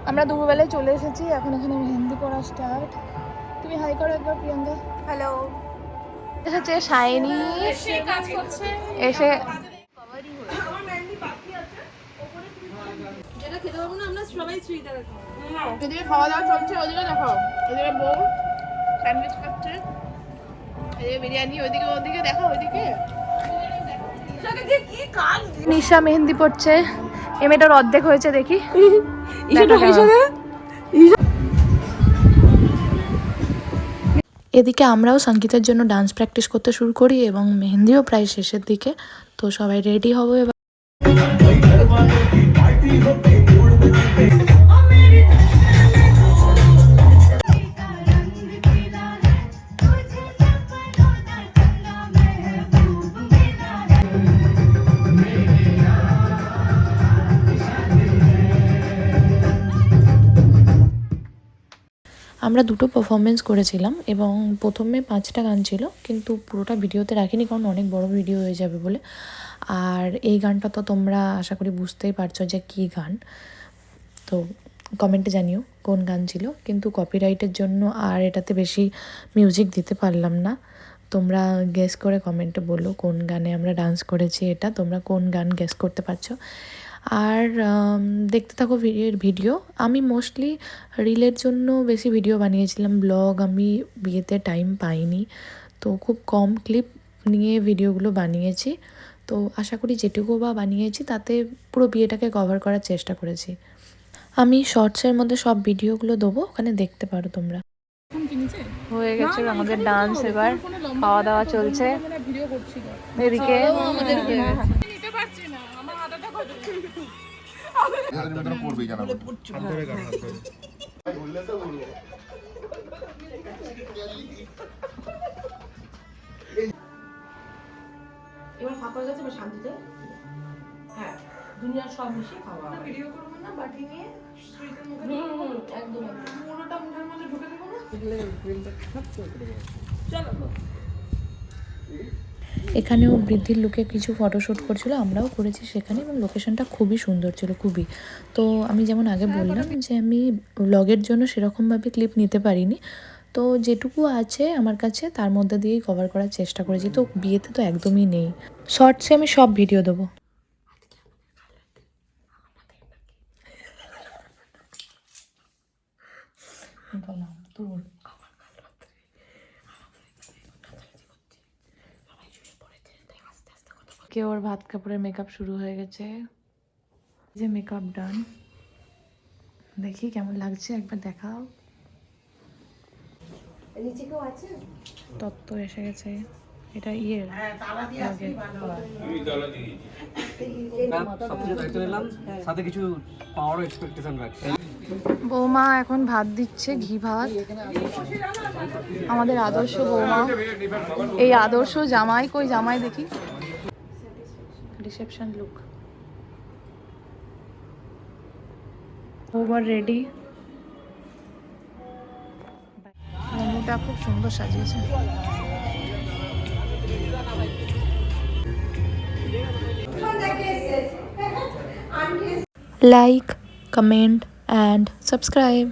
আমরা দুপুরবেলায় চলে এসেছি, এখন এখানে মেহেন্দি পড়া স্টার্ট। তুমি হাই করো একবার প্রিয়াঙ্কা। হ্যালো। এসেছে শাইনি, এসে যেটা খেতে পারবো না আমরা সবাই সুইটা রাখবো। এদিকে খাওয়া দাওয়া চলছে, ওদিকে দেখাও, এদিকে বউ স্যান্ডউইচ খাচ্ছে, এদিকে বিরিয়ানি, ওদিকে দেখাও, ওইদিকে নিশা মেহেন্দি পড়ছে। এই মেয়েটার অর্ধেক হয়েছে দেখি। এদিকে আমরাও সঙ্গীতের জন্য ডান্স প্র্যাকটিস করতে শুরু করি এবং মেহেন্দিও প্রায় শেষের দিকে, তো সবাই রেডি হবো এবার। আমরা দুটো পারফরমেন্স করেছিলাম এবং প্রথমে 5টা গান ছিল, কিন্তু পুরোটা ভিডিওতে রাখিনি কারণ অনেক বড় ভিডিও হয়ে যাবে বলে। আর এই গানটা তো তোমরা আশা করি বুঝতেই পারছো যে কী গান, তো কমেন্টে জানিও কোন গান ছিল। কিন্তু কপিরাইটের জন্য আর এটাতে বেশি মিউজিক দিতে পারলাম না। তোমরা গেস করে কমেন্টে বলো কোন গানে আমরা ডান্স করেছি, এটা তোমরা কোন গান গেস করতে পারছো। আর দেখতে থাকো ভিডিও। আমি মোস্টলি রিলের জন্য বেশি ভিডিও বানিয়েছিলাম, ব্লগ আমি বিয়েতে টাইম পাইনি, তো খুব কম ক্লিপ নিয়ে ভিডিওগুলো বানিয়েছি। তো আশা করি যেটুকু বা বানিয়েছি তাতে পুরো বিয়েটাকে কভার করার চেষ্টা করেছি। আমি শর্টসের মধ্যে সব ভিডিওগুলো দেবো, ওখানে দেখতে পারো তোমরা। হয়ে গেছে আমাদের ডান্স, এবার খাওয়া দাওয়া চলছে এদিকে। এবার ফাঁকা হয়ে গেছে, এবার শান্তিতে হ্যাঁ দুনিয়ার সব মিশিয়ে খাওয়া। ভিডিও করবো না, বাটি নিয়ে একদম পুরোটা মুখের মধ্যে ঢুকে দেবো না। চলো। এখানেও বৃদ্ধির লুকে কিছু ফটোশ্যুট করছিল, আমরাও করেছি সেখানে, এবং লোকেশনটা খুবই সুন্দর ছিল, খুবই। তো আমি যেমন আগে বললাম যে আমি ব্লগের জন্য সেরকমভাবে ক্লিপ নিতে পারিনি, তো যেটুকু আছে আমার কাছে তার মধ্যে দিয়েই কভার করার চেষ্টা করেছি। তো বিয়েতে তো একদমই নেই, শর্টসে আমি সব ভিডিও দেবো। কেউ ওর ভাত কাপড়ের মেকআপ শুরু হয়ে গেছে, যে মেকআপ ডান, দেখি কেমন লাগছে একবার দেখাও। নিচে কেউ আছে? তত্ত্ব এসে গেছে, এটা বৌমা এখন ভাত দিচ্ছে, ঘি ভাত। আমাদের আদর্শ বৌমা, এই আদর্শ জামাই, কই জামাই দেখি, রিসেপশন লুক। ওভার রেডি, মোমোটা খুব সুন্দর সাজিয়েছে। Like, comment and subscribe.